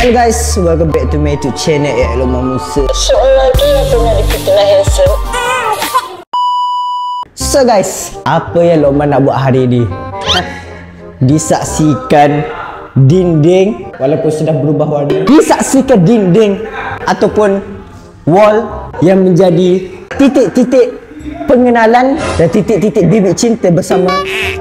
Hello guys, welcome back to my YouTube channel Eloma Musa. Soalan lagi yang pernah difitnah handsome. So guys, apa yang Loma nak buat hari ni? Disaksikan dinding walaupun sudah berubah warna. Disaksikan dinding ataupun wall yang menjadi titik-titik pengenalan dan titik-titik bibit cinta bersama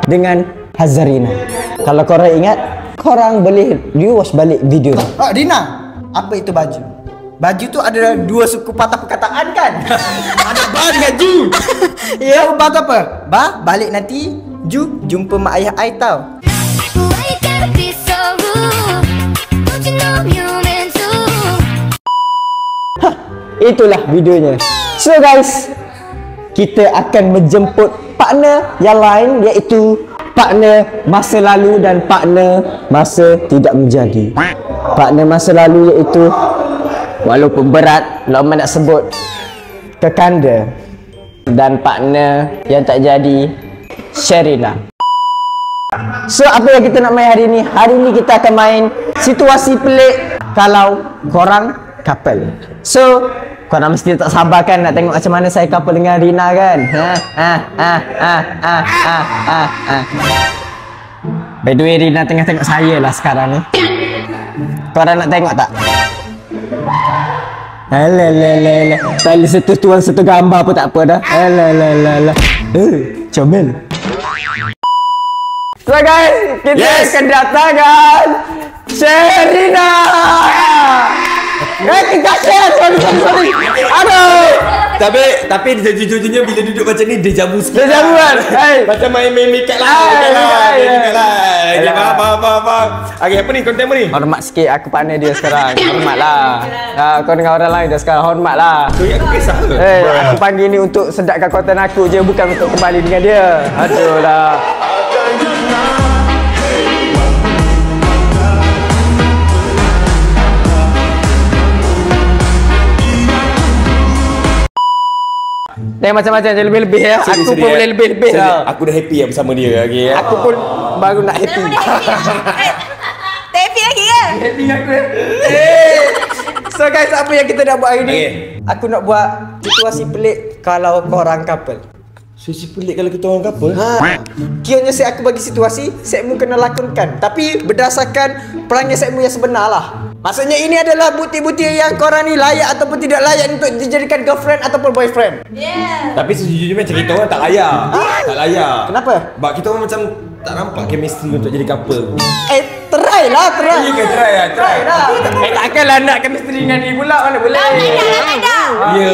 dengan Hazarina. Kalau korang ingat, korang boleh rewatch balik video ni. Dina, apa itu baju? Baju tu ada dua suku patah perkataan kan? Ada ba dengan ju. Ya, ba tu apa? Ba, balik nanti. Ju, jumpa mak ayah I tau. Itulah videonya. So guys, kita akan menjemput partner yang lain, iaitu partner masa lalu dan partner masa tidak menjadi. Partner masa lalu iaitu, walaupun berat Loma nak sebut, Kekanda. Dan partner yang tak jadi, Sherina. So apa yang kita nak main hari ni? Hari ni kita akan main situasi pelik kalau korang couple. So korang mesti tak sabar kan nak tengok macam mana saya couple dengan Rina kan? By the way, Rina tengah tengok saya lah sekarang ni. Korang nak tengok tak? Alah. Tak boleh tuang satu gambar pun tak apa dah. Alah. Comel. So guys, kita kedatangan Sherina. Kita share, sorry. Aduh. Tapi jujurnya bila duduk macam ni dia jamu sikit. Dia jamu kan? Macam main mikat lah. Faham. Okay, apa ni konten apa ni? Hormat sikit, aku partner dia sekarang. Hormatlah. Kau dengan orang lain dah sekarang, hormatlah. So aku kisah ke? Aku panggil ni untuk sedapkan konten aku je, bukan untuk kembali dengan dia. Aduh lah. Tengok macam-macam je, lebih-lebih ya. Aku pun boleh lebih-lebih lah. Aku dah happy lah bersama dia. Okay, aku pun baru nak happy. Tak happy lagi kan? Happy aku. So guys, apa yang kita nak buat hari ni? Aku nak buat situasi pelik kalau korang couple. Situasi pelik kalau kita orang couple? Kiranya aku bagi situasi, Sekmu kena lakonkan. Tapi berdasarkan perangai Sekmu yang sebenar lah. Maksudnya ini adalah bukti-bukti yang korang ni layak ataupun tidak layak untuk dijadikan girlfriend ataupun boyfriend. Yeah. Tapi sejujurnya macam kita orang tak layak. Tak layak. Kenapa? Sebab kita orang macam tak nampak chemistry untuk jadi couple. Try lah. Ya ke try lah. Takkanlah nak chemistry dengan ni pula, mana boleh. Ya,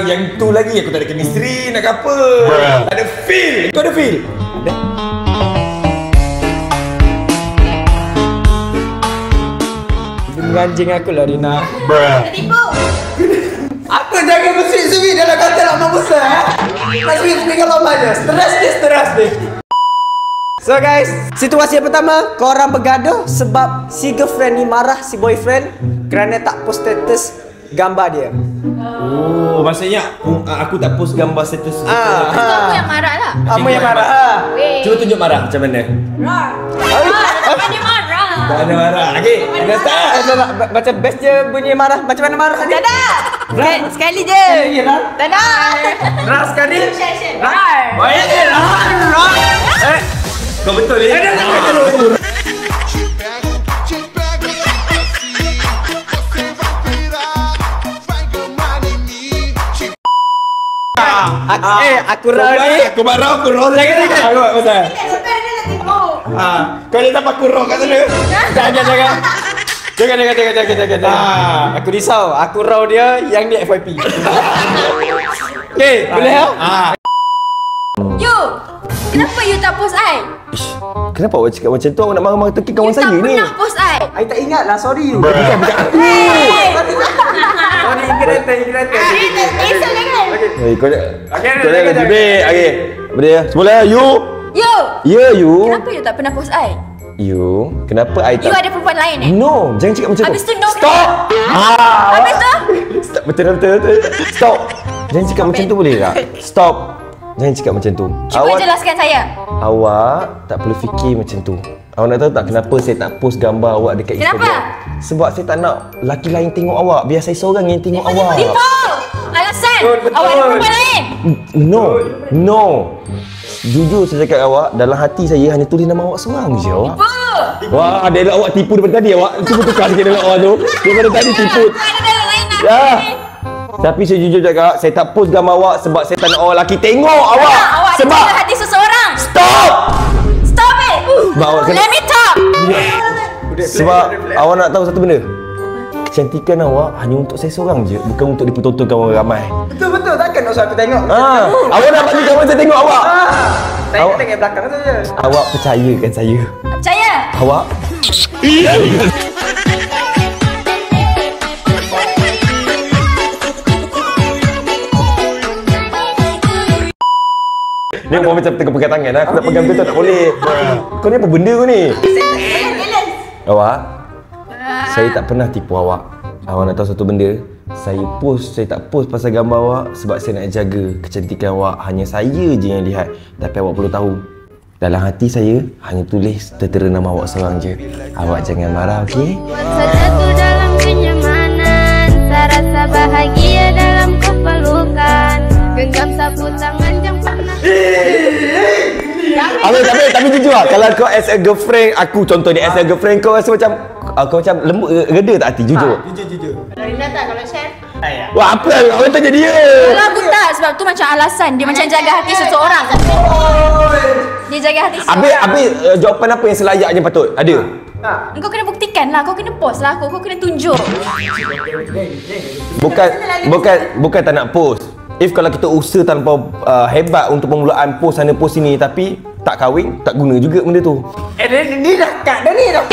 yang tu lagi aku tak ada chemistry nak couple. Tak ada feel. Itu ada feel. Ada. Menganjing aku lah, Rina. Tertipu. Apa jangan bersui-sui dalam kata Loma Musa, tak sui-sui kalau mana. Stres ni. So guys, situasi yang pertama, korang bergaduh sebab si girlfriend ni marah si boyfriend kerana tak post status gambar dia. Oh, maksudnya aku tak post gambar status. Itu aku yang marah lah. Kamu yang marah. Cuba tunjuk marah macam mana? Mana marah? Mana marah? Okey, dah start. Macam best je bunyi marah. Macam mana marah dia? Tak ada. Sekali je. Tak ada. Rar sekali. Rar. Baik je. Rar. Kau betul ni? Aku raw ni. Aku marah, aku raw. Jangan. Aku pasal. Kau ni tak aku raw kat sana. Jangan. Aku risau. Aku raw dia, yang dia FYP. Okey, boleh ya? You, kenapa you tak post I? Kenapa awak cakap macam tu? Awak nak marah-marah teki kawan saya ni. You tak pernah post I. I tak ingat lah, sorry you. Bukan aku. Sorry, ingredient. Esok jangan. Kau jangan Okey. Okey. Apa dia? Semula you. You, Ya you. kenapa you tak pernah post I? You. Kenapa I You tak? ada perempuan lain No, jangan cakap macam tu. Habis tu no. Stop. Habis tu? Stop. Betul. Stop. Jangan cakap macam tu boleh tak? Stop. Jangan cakap macam tu. Cuba jelaskan saya. Awak tak perlu fikir macam tu. Awak nak tahu tak kenapa saya tak post gambar awak dekat Kenapa? Instagram? Sebab saya tak nak lelaki lain tengok awak. Biar saya seorang yang tengok awak. Tipu! Alasan! Betul. Awak ada perempuan lain! No. Jujur saya cakap awak, dalam hati saya hanya tulis nama awak seorang je awak. Tipu! Wah, dialog awak tipu daripada tadi awak. Cuba tukar sikit dialog awak tu. Daripada tadi tipu. Ada dalam lain nak. Ya. Tapi saya jujur cakap, saya tak post gambar awak sebab saya tak nak orang lelaki tengok awak. Awak ada Sebab jaga hati seseorang! stop. Stop it! Sebab awak kena Let me talk! Sebab awak nak tahu satu benda. Kecantikan awak hanya untuk saya seorang je, bukan untuk dipertontonkan orang ramai. Betul, takkan nak aku tengok. Awak nak bagi kawan saya tengok awak. Saya Awak- tengok belakang saja. Awak percayakan saya. Percaya? Awak Ni orang macam tengah pegang tangan lah. Aku nak pegang betul tak boleh. Kau ni apa benda kau ni? Awak, saya tak pernah tipu awak. Awak nak tahu satu benda? Saya tak post pasal gambar awak sebab saya nak jaga kecantikan awak. Hanya saya je yang lihat. Tapi awak perlu tahu, dalam hati saya hanya tulis tertera nama awak seorang je. Awak jangan marah, okey? Satu dalam kenyamanan, saya rasa bahagia dalam kepelukan. Genggam sapu tangan yang pernah. Tapi jujur lah, kalau kau as a girlfriend, aku contoh ni as a girlfriend, kau rasa macam kau macam lembut, reda tak hati, jujur? Jujur. Rina tak kalau share? Wah, apa lah, awak tanya dia. Kalau aku tak, sebab tu macam alasan. Dia macam jaga hati seseorang. Dia jaga hati seseorang. Habis jawapan apa yang selayaknya patut? Ada? Kau kena buktikan lah. Kau kena post lah aku. Kau kena tunjuk. Bukan tak nak post. If kalau kita usaha tanpa hebat untuk permulaan post sana post sini tapi tak kahwin, tak guna juga benda tu. Ni dah kat dah ni dah.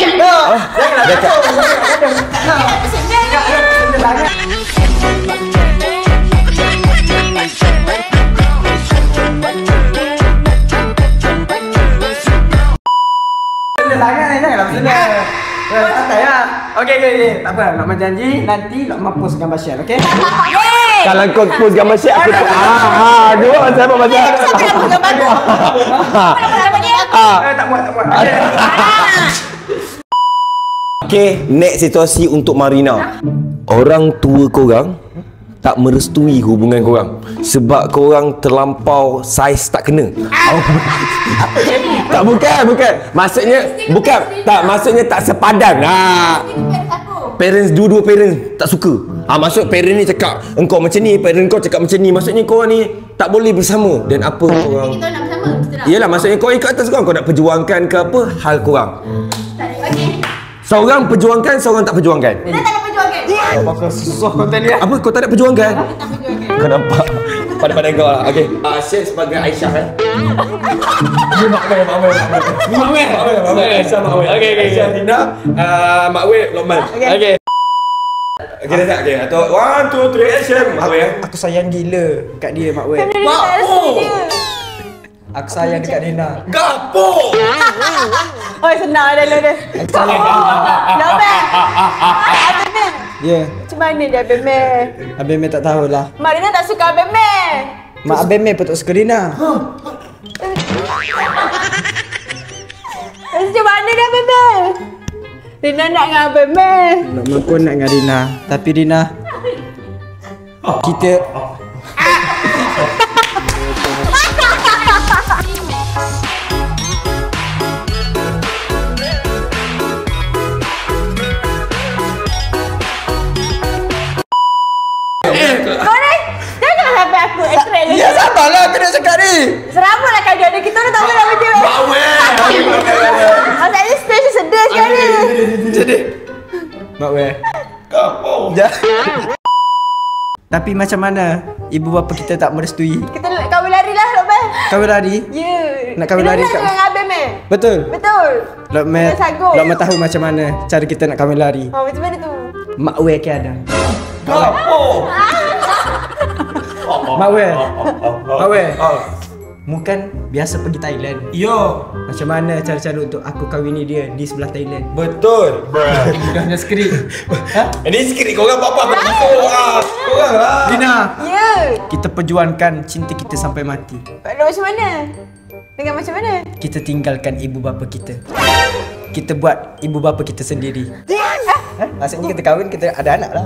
Janganlah santai lah. Okey. Tak apa, Lokman janji nanti Lokman post gambar share, okey? Yeay! Kalau kau post gambar share aku tak dua macam apa macam. Siapa yang buat gambar tu? Kenapa nama dia? Tak buat. Okey, next situasi untuk Marina. Orang tua korang tak merestui hubungan korang sebab korang terlampau saiz tak kena. Tak, bukan. Maksudnya tak sepadan. Parents, dua-dua parents tak suka. Maksud parent ni cakap engkau macam ni, parent kau cakap macam ni. Maksudnya korang ni tak boleh bersama. Dan apa korang? Kita nak bersama, kita nak. Yalah, maksudnya kau ikut atas korang. Kau nak perjuangkan ke apa hal korang. Okey. Seorang perjuangkan, seorang tak perjuangkan. Kita tak nak perjuangkan. Bakal susah konten ni. Apa kau tak nak perjuangkan? Kau nampak pada kau lah. Okey. Share sebagai Aisyah Mak Wei. Aisyah Mak Wei. Okey. Aisyah Tina, Mak Wei, Lokman. Okey. Okey dah tak? Okey. Atau 1 2 3 action. Mak Wei. Aku sayang gila kat dia, Mak Wei. Aku sayang dekat Nina. Gapo. Oh, senang dah dia. Aku sayang. Lokman. Abang Ya, macam mana dia Abang Mel? Abang Mel tak tahulah. Marina tak suka Abang Mel. Mak Abang Mel patut suka Rina. Macam mana dia Abang Mel? Rina nak dengan Abang Mel. Lokman pun nak dengan Rina. Tapi Rina, kita Kau ni, jangan sampai aku attract lagi. Ya sabarlah, aku nak cakap ni. Serabut lah kau ada. Kita orang tak boleh nak macam ni. Mak Wei. Masa ni stage sedih sekali. Jadi Mak Wei. Gapo. Tapi macam mana ibu bapa kita tak merestui? Kita kahwin lari lah, Lokman. Kawin lari? Ya. Nak kahwin lari Rina kat- nak dengan Abang Mel. Betul. Betul. Lokman Kita sanggup. tahu macam mana cara kita nak kahwin lari. Macam mana tu? Mak Wei ke ada. Gapo. Mak Wei. Mak Wei. Bukan biasa pergi Thailand. Yo. Macam mana cara-cara untuk aku kahwini dia di sebelah Thailand? Betul. Dah punya skrip. Ini skrip korang apa aku nak masuk. Korang lah. Rina, Ya. kita perjuangkan cinta kita sampai mati. Macam mana? Dengan macam mana? Kita tinggalkan ibu bapa kita. kita buat ibu bapa kita sendiri. Maksudnya kita kahwin, kita ada anak lah.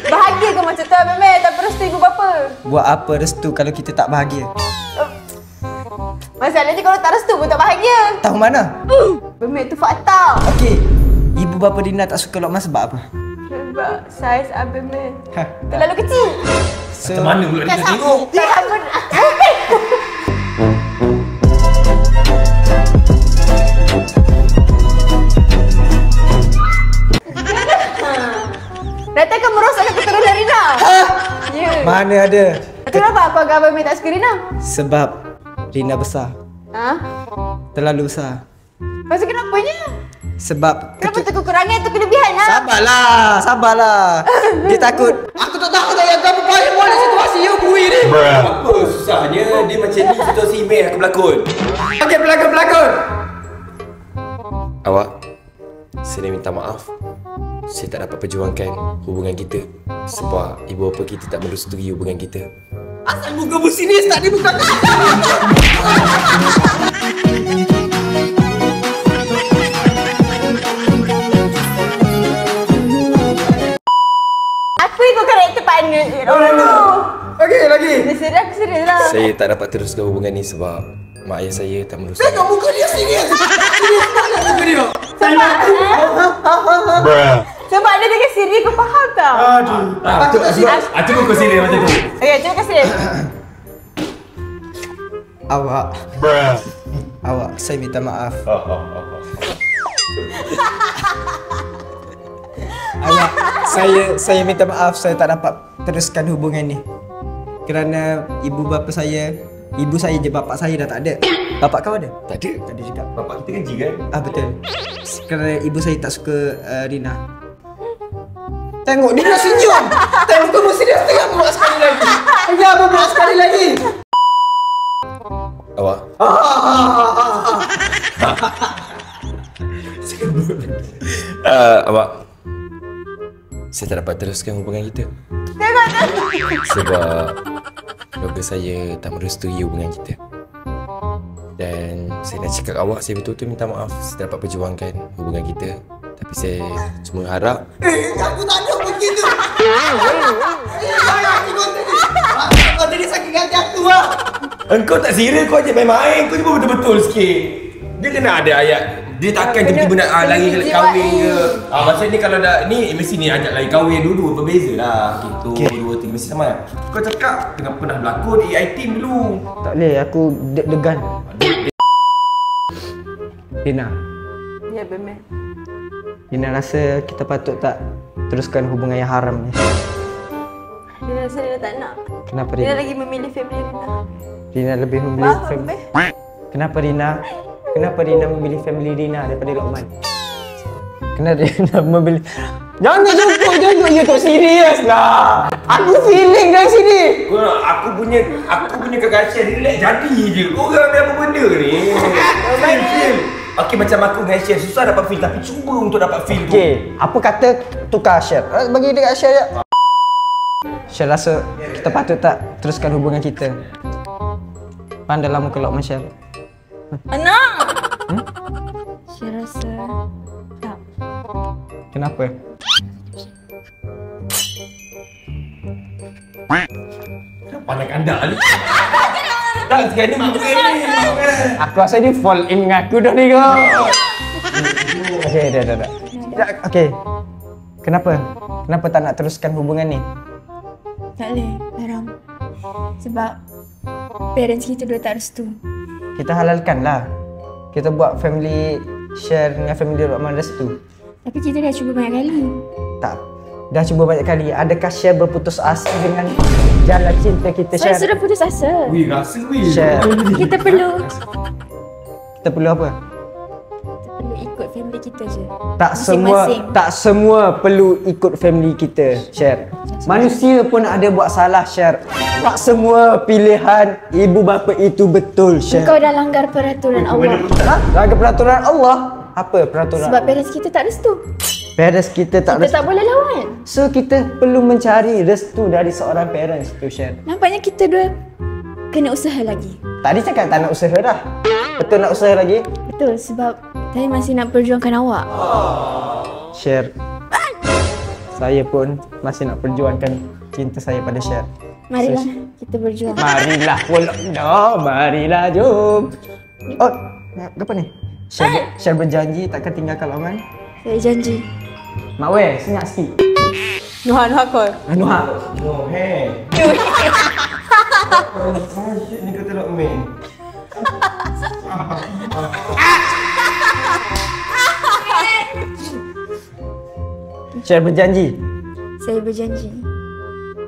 Bahagia ke macam tu Abang Meh? Tak restu ibu bapa. Buat apa restu kalau kita tak bahagia? Masalahnya kalau tak restu pun tak bahagia. Tahu mana? Abang Meh tu fakta. Okey, ibu bapa Rina tak suka Lokman sebab apa? Sebab saiz Abang Meh Ha. terlalu kecil. Macam mana pula dia tengok? Tak apa. Datangkan merosakkan keturunan Rina. Ya. Mana ada? Kenapa aku agak Abang Meh tak suka Rina? Sebab Rina besar. Ha? Terlalu besar. Lepas tu kenapanya? Sebab Kenapa tu kekurangan tu kelebihan ha? Sabarlah. Dia takut. Aku tak tahu dah yang kamu paling mana situasi you bui ni. Apa susahnya dia macam ni situasi email aku berlakon. Okey, pelakon. Awak, saya minta maaf. Saya tak dapat perjuangkan hubungan kita sebab ibu bapa kita tak merestui hubungan kita. Asal muka bersinis tak di muka kau. Aku ikut karakter partner je. Okey, lagi. Dia serius, aku serius lah. Saya tak dapat teruskan hubungan ni sebab mak ayah saya tak merestui. Tengok muka dia serius. Serius banget muka dia. Sebab dia dengan serius, kau faham tak? Cuba kau sini macam tu. Okay, cuba kau serius. Awak, saya minta maaf. Awak, saya minta maaf saya tak dapat teruskan hubungan ni. Kerana ibu saya je, bapak saya dah tak ada. Bapak kau ada? Tak ada. Tak ada juga. Bapak kita kan kan? Betul. Kerana ibu saya tak suka Rina. Tengok dia dah senyum. Tengok kamu serius, tengok buat sekali lagi. Tengok apa buat sekali lagi. Awak. Awak. Saya tak dapat teruskan hubungan kita. Sebab keluarga saya tak merestui hubungan kita. Dan saya nak cakap awak, saya betul-betul minta maaf saya tak dapat perjuangkan hubungan kita. Tapi saya cuma harap Aku tak ada begitu. Kau tadi sakit hati aku lah. Engkau tak serius, kau je main-main. Kau cuba betul-betul sikit. Dia kena ada ayat. Dia takkan tiba-tiba nak lari ke kahwin ke. Macam ni kalau dah ni mesti ni ajak lari kahwin dulu berbeza lah. Gitu, dua tiga mesti sama. Kau cakap tengah pernah berlakon AI team dulu. Tak boleh, aku deg-degan. Rina, Ya, Abang. Rina rasa kita patut tak teruskan hubungan yang haram ni. Dia rasa dia tak nak. Kenapa Dia Rina? lagi memilih family Rina. Rina lebih memilih Faham, family. Abang? Kenapa Rina? Kenapa Rina memilih family Rina daripada Lokman? Kenapa Rina memilih? Jangan jumpa you tu serius lah. Aku feeling dari sini. Aku punya kekasih relax jadi je. Kau orang ada apa benda ni? Feel. Okey, macam aku dengan Syed susah dapat feel tapi cuba untuk dapat feel tu. Okey, apa kata tukar share? Bagi dekat share je. Share rasa kita patut tak teruskan hubungan kita. Pandailah muka Lokman Syed. Anak! Saya rasa tak. Kenapa? Pandang anda ni. Tak sekarang ni muka ni. Aku rasa dia fall in dengan aku dah ni kau. Okey, dah. Okey. Kenapa? Kenapa tak nak teruskan hubungan ni? Tak boleh, haram. Sebab parents kita dua tak restu. Kita halalkan lah. Kita buat family share dengan family Lokman restu. Tapi kita dah cuba banyak kali. Tak. Dah cuba banyak kali. Adakah share berputus asa dengan jalan cinta kita Saya share? sudah putus asa. Wih, rasa wih. Share. Kita perlu Apa? Kita perlu ikut family kita je. Tak semua perlu ikut family kita, share. Manusia pun ada buat salah, share. Tak semua pilihan ibu bapa itu betul, share. Kau dah langgar peraturan Allah. Langgar peraturan Allah. Apa peraturan? Sebab parents kita tak restu. parents kita tak Kita tak boleh lawan. So kita perlu mencari restu dari seorang parents tu, Shen. Nampaknya kita dua kena usaha lagi. Tadi cakap tak nak usaha dah. Betul nak usaha lagi? Betul, sebab Saya masih nak perjuangkan awak. Share. Saya pun masih nak perjuangkan cinta saya pada Share. Marilah kita berjuang. Marilah pula. No, marilah jom. Oh, apa ni? Share berjanji takkan tinggalkan Oman. Saya janji. Mak weh, senyap sikit. Nuha kau. Nuha. Oh, hey. Ni kata nak main. Share berjanji Saya berjanji.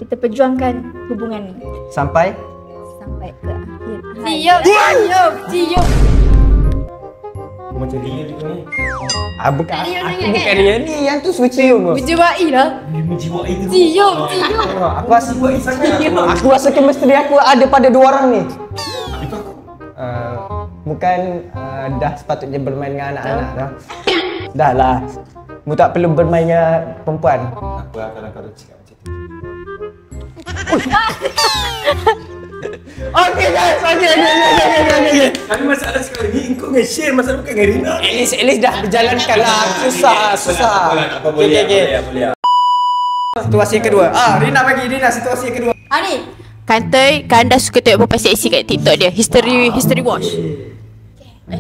Kita perjuangkan hubungan ni sampai sampai ke akhir. Cium. Macam dia ni. bukan Rio aku sangat bukan kan? dia ni yang tu suruh cium tu. Berjiwai lah. Menjiwai tu. Cium. Aku rasa aku rasa chemistry aku ada pada dua orang ni. Itu aku. Bukan dah sepatutnya bermain dengan anak-anak dah. Dah lah. Mu tak perlu bermain dengan perempuan. Apa kalau kau cakap macam tu? Okey guys, okey. Tapi masalah sekarang ni kau dengan share masalah bukan dengan Rina. At least dah berjalankan lah. Susah. Apa boleh. Situasi yang kedua. Rina bagi Rina situasi yang kedua. Ni Kanda suka tengok perempuan seksi kat TikTok dia. History watch.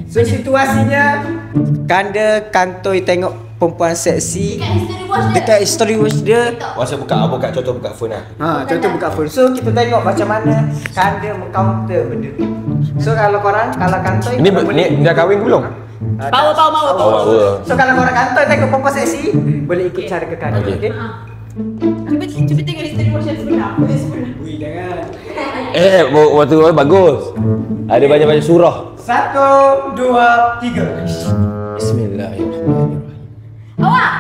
So situasinya Kanda kantoi tengok perempuan seksi dekat history watch dia. Masa buka contoh buka phone lah. Contoh buka phone. So kita tengok macam mana Kanda mengcounter benda tu. So kalau kantoi Ni dah kahwin ke belum? Power. So kalau korang kantoi tengok perempuan seksi, boleh ikut cara ke Kanda. Okey. Okey. Cuba tengok history watch yang sebenar. Ui, jangan. Waktu tu bagus. Ada banyak-banyak surah. 1, 2, 3. Bismillahirrahmanirrahim. Awak.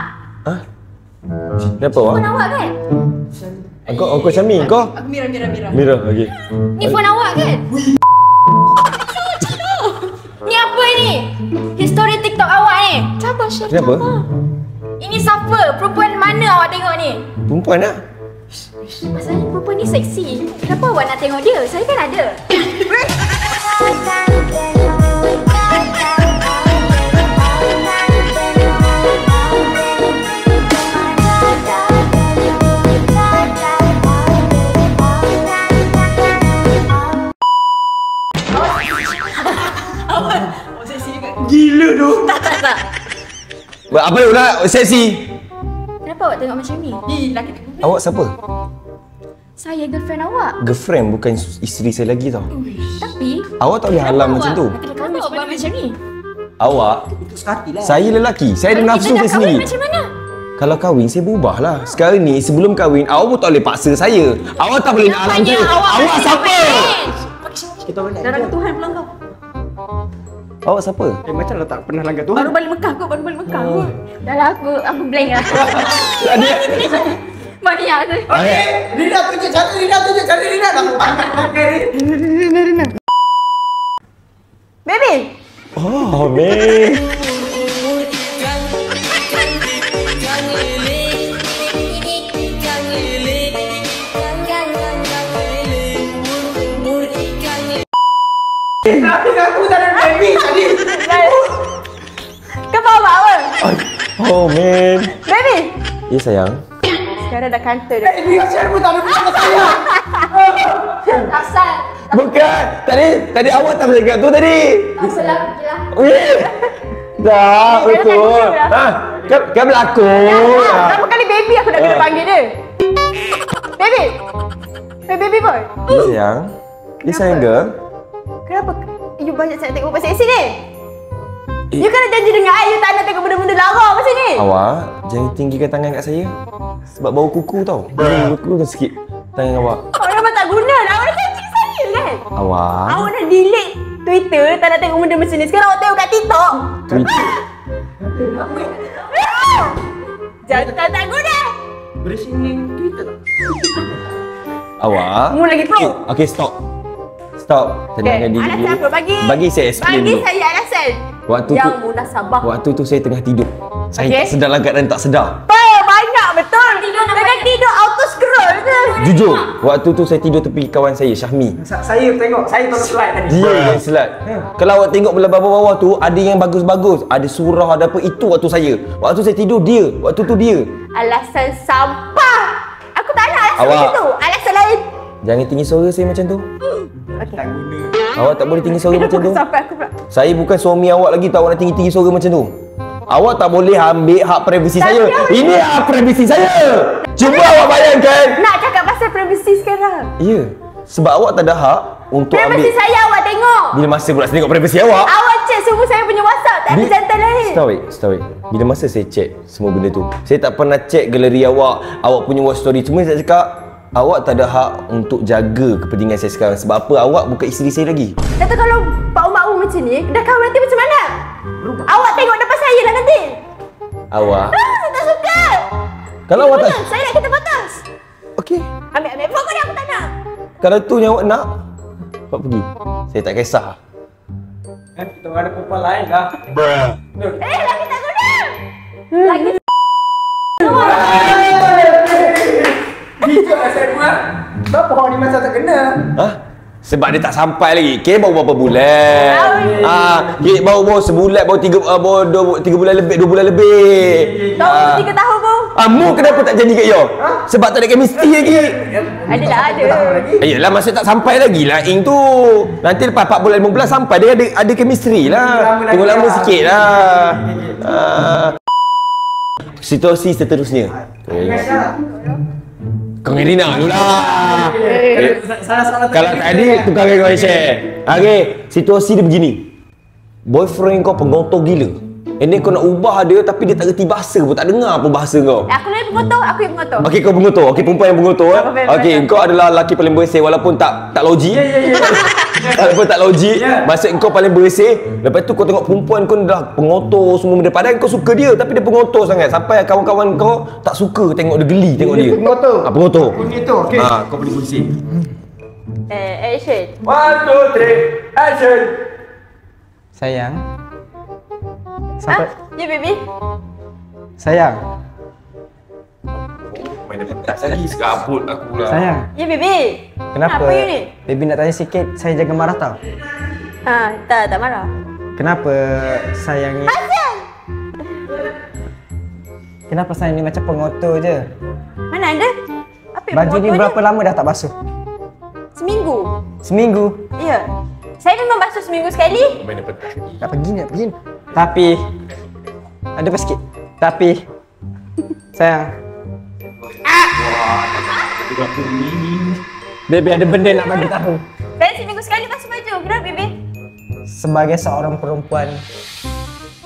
Kenapa awak? Phone awak kan? Kau Syami, kau? Aku Mira. Mira, okey. Ni phone awak kan? Ni apa ni? History TikTok awak ni. Sabar Syed. Kenapa? Ini siapa? Perempuan mana awak tengok ni? Perempuan nak? Masalahnya perempuan ni seksi. Kenapa awak nak tengok dia? Saya kan ada. Gila tu. Tak. Apa dia nak seksi? Kenapa awak tengok macam ni? Laki tengok. Awak siapa? Saya girlfriend awak. Girlfriend bukan isteri saya lagi tau. Tapi Awak tak boleh halam macam tu. Kenapa awak buat macam ni? Awak, saya lelaki. Saya ada nafsu Kita saya dah kahwin sendiri. macam mana? Kalau kahwin, saya berubah lah. Sekarang ni, sebelum kahwin, awak pun tak boleh paksa saya. Awak tak boleh nak halang saya. Awak siapa? Kita boleh. Darah Tuhan pulang kau. Awak siapa? Macam lah tak pernah langgar Tuhan. Baru balik Mekah kot. Dah lah aku blank lah. Banyak tu. Rina tunjuk cara Rina. Rina. Baby. Oh, man. Aku tak ada baby tadi. Kau faham apa? Oh, man. Baby. Ya, sayang. Sekarang dah kantor dah. Dia share pun tak ada bersama saya. Asal. Bukan. Tadi awak tak bercakap tu tadi. Asal lah. Weh. Tak, betul. Kan berlakon. Berapa kali baby aku nak kena panggil dia? Baby. Hey baby boy. Ya, sayang. Ya, sayang girl. Kenapa you banyak sangat tengok pasal seksi ni? You kena janji dengan I, you tak nak tengok benda-benda lara macam ni. Awak jangan tinggikan tangan kat saya. Sebab bau kuku tau. Kuku kan sikit tangan awak. Awak memang tak guna lah. Awak dah janji saya kan? Awak. Awak dah delete Twitter, tak nak tengok benda macam ni. Sekarang awak tengok kat TikTok. Twitter. Jangan tak guna. Bersini Twitter. Awak. Mu lagi pro. Okay, stop. Tenangkan diri alasan dulu. apa? Bagi saya explain Bagi dulu. saya alasan. Waktu yang tu munasabah. Waktu tu saya tengah tidur. Saya Okay. tak sedar lah keadaan tak sedar. Banyak betul. Dengan tidur auto scroll Jujur, waktu tu saya tidur tepi kawan saya, Syahmi. Saya tengok, saya tolong slide tadi. Dia yang selat. Kalau awak tengok belah bawah-bawah tu, ada yang bagus-bagus. Ada surah, ada apa. Itu waktu saya. Waktu saya tidur, dia. Waktu tu dia. Alasan sampah. Aku tak nak alasan Awak. macam tu. Alasan lain. Jangan tinggi suara saya macam tu. Okey. Awak tak boleh tinggi suara macam tu. Sampai aku pula. Saya bukan suami awak lagi, tak awak nak tinggi-tinggi suara macam tu. Awak tak boleh ambil hak privasi saya. Ini hak privasi saya. Cuba awak bayangkan. Nak cakap pasal privasi sekarang. Ya. Sebab awak tak ada hak untuk Privasi ambil. saya awak tengok. Bila masa pula saya tengok privasi awak? Awak check semua saya punya WhatsApp. Tak ada jantan lain. Stop it. Bila masa saya check semua benda tu, saya tak pernah check galeri awak, awak punya watch story. Cuma saya cakap, awak tak ada hak untuk jaga kepentingan saya sekarang. Sebab apa? Awak bukan isteri saya lagi. Kata kalau Pak Umar macam ni, dah kahwin nanti macam mana? Awak tengok depan saya lah nanti. Awak? Saya tak suka. Kalau awak tak... Saya nak kita putus. Okey. Ambil. Pokoknya aku tak nak. Kalau tu yang awak nak, awak pergi. Saya tak kisah. Kita ada perempuan lain lah. Lagi tak guna. Lagi Bijak lah saya buat. Kenapa orang ni macam tak kena? Hah? Sebab dia tak sampai lagi. Kira baru berapa bulan? Kira baru sebulan, baru 3 bulan lebih, 2 bulan lebih. tahu 3 tahun pun. Mu kenapa tak jadi kat yo? Sebab tak ada chemistry lagi. Adalah ada. Ayolah, masa tak sampai lagi lah Ing tu. Nanti lepas 4 bulan 5 bulan sampai dia ada chemistry lah. Tunggu lama sikit lah. Situasi seterusnya. Kau dengan Rina dulu lah. Kalau tadi tukar kau share. Okey, situasi dia begini. Boyfriend kau pengotor gila. And then kau nak ubah dia tapi dia tak reti bahasa pun, tak dengar apa bahasa kau. Aku lagi pengotor, aku yang pengotor. Okey, kau pengotor. Okey, perempuan yang pengotor. Okey, kau adalah lelaki paling bersih walaupun tak logik. Walaupun tak logik. Maksud kau paling bersih. Lepas tu kau tengok perempuan kau dah pengotor semua benda. Padahal kau suka dia tapi dia pengotor sangat. Sampai kawan-kawan kau tak suka tengok dia, geli tengok dia. Pengotor. Pengotor. Pengotor, okey. Kau boleh bersih. Action. 1, 2, 3, action. Sayang. Ya baby. Sayang. Main pentas lagi serabut aku lah. Sayang. Ya baby. Kenapa? Apa you ni? Baby nak tanya sikit, saya jangan marah tau. Tak marah. Kenapa sayang ni? Asal. Kenapa sayang ni macam pengotor je? Mana ada? Apa yang Baju ni pengotor berapa lama dah tak basuh? Seminggu. Seminggu. Ya. Saya memang basuh seminggu sekali. Main pentas lagi. Nak pergi. Tapi ada apa sikit? Tapi sayang. Baby ada benda nak bagi tahu. Saya seminggu sekali basuh baju. Kenapa baby? Sebagai seorang perempuan,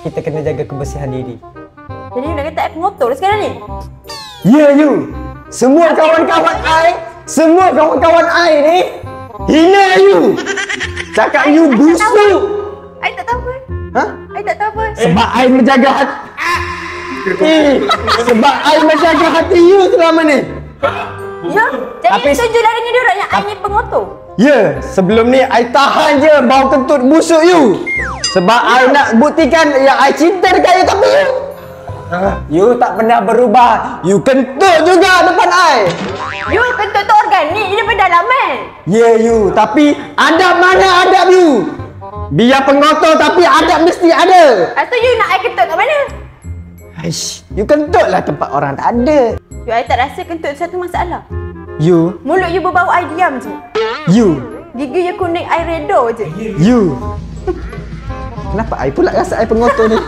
kita kena jaga kebersihan diri. Jadi you nak kata I pengotor lah sekarang ni? Ya, you. Semua kawan-kawan I ni hina you. Cakap you busuk. I tak tahu pun. Ha? I tak tahu pun. Sebab I menjaga hati. Sebab I menjaga hati you selama ni. Ya? Jadi Tapi- you setuju lah dengan dia orang yang I ni pengotor? Ya, sebelum ni I tahan je bau kentut busuk you. Sebab I nak buktikan yang I cinta dekat you tapi you tak pernah berubah. You kentut juga depan I. You kentut tu organik, dia daripada dalaman. Ya, you. Tapi adab mana adab you? Biar pengotor tapi adab mesti ada. Lepas tu you nak I kentut kat mana? Aish, you kentut lah tempat orang tak ada. You I tak rasa kentut tu satu masalah. You, Mulut you berbau I diam je. you, Gigi you kuning I redo je. you. Kenapa I pula rasa I pengotor ni?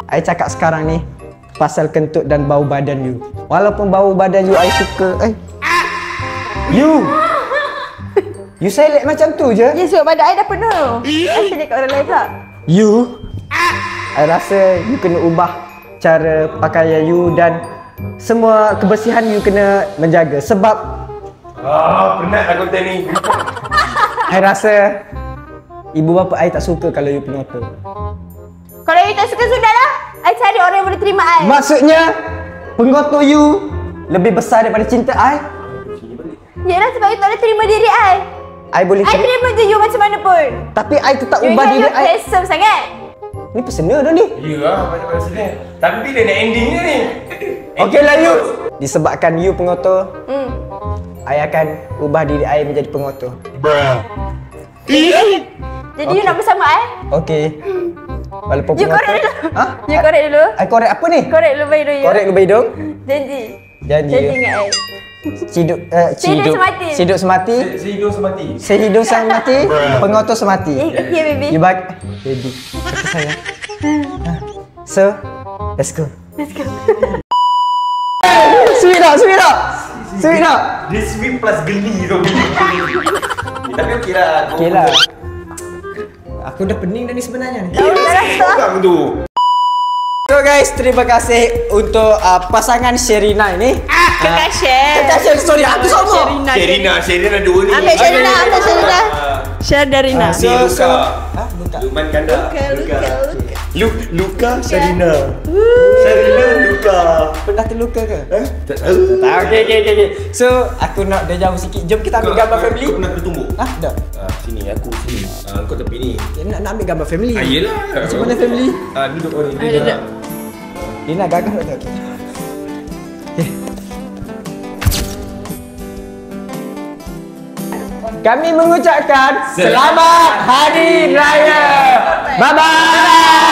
I cakap sekarang ni pasal kentut dan bau badan you. Walaupun bau badan you I suka. You selek macam tu je. Ya sebab badan I dah penuh. I cakap kat orang lain pula. You, I rasa you kena ubah cara pakaian you dan semua kebersihan you kena menjaga. Sebab Penat lah konten ni. I rasa ibu bapa I tak suka kalau you pengotor. Kalau you tak suka sudahlah. I cari orang yang boleh terima I. Maksudnya pengotor you lebih besar daripada cinta I? Yalah sebab you tak boleh terima diri I. I boleh I terima je you macam mana pun. Tapi I tetap You ubah ingat diri you I. handsome sangat. Ni personal dah ni. Ya lah, banyak-banyak sedih. Tapi bila nak endingnya ni? Okey lah you. Disebabkan you pengotor, Hmm. I akan ubah diri I menjadi pengotor. Jadi you nak bersama I? Okey. Walaupun You pengotor. korek dulu. Ha? You korek dulu. I korek apa ni? Korek dulu bayi you. Korek lubang hidung. Janji. Janji. Janji dengan I. Ciduk semati. Ciduk semati. Sehidung semati. Sehidung semati, pengotor semati. Okay baby. You bag baby. Kata saya. So, let's go. Let's go. Sweet tak? Sweet tak? Sweet tak? Dia sweet plus geli tu. Tapi okey lah. Okey lah. Aku dah pening dah ni sebenarnya ni. Dah rasa. Orang tu. So guys, terima kasih untuk pasangan Sherina ini. Kakak share. Kakak Sherina, sorry aku sama. Sherina dua ni. Ambil Sherina, ambil Sherina. Share dari Rina. Si Luka. Luka. Luman Kanda. Luka Sherina. Sherina Luka. Pernah terluka ke? Tak tahu. Okey. So, aku nak dia jauh sikit. Jom kita ambil gambar family. Kau pernah bertumbuk? Dah. Sini aku sini. Kau tepi ni. Nak ambil gambar family. Yelah. Macam mana family? Duduk kau ni. Duduk. Lina gagah tak? Okey. Kami mengucapkan Selamat Hari Raya. Bye bye.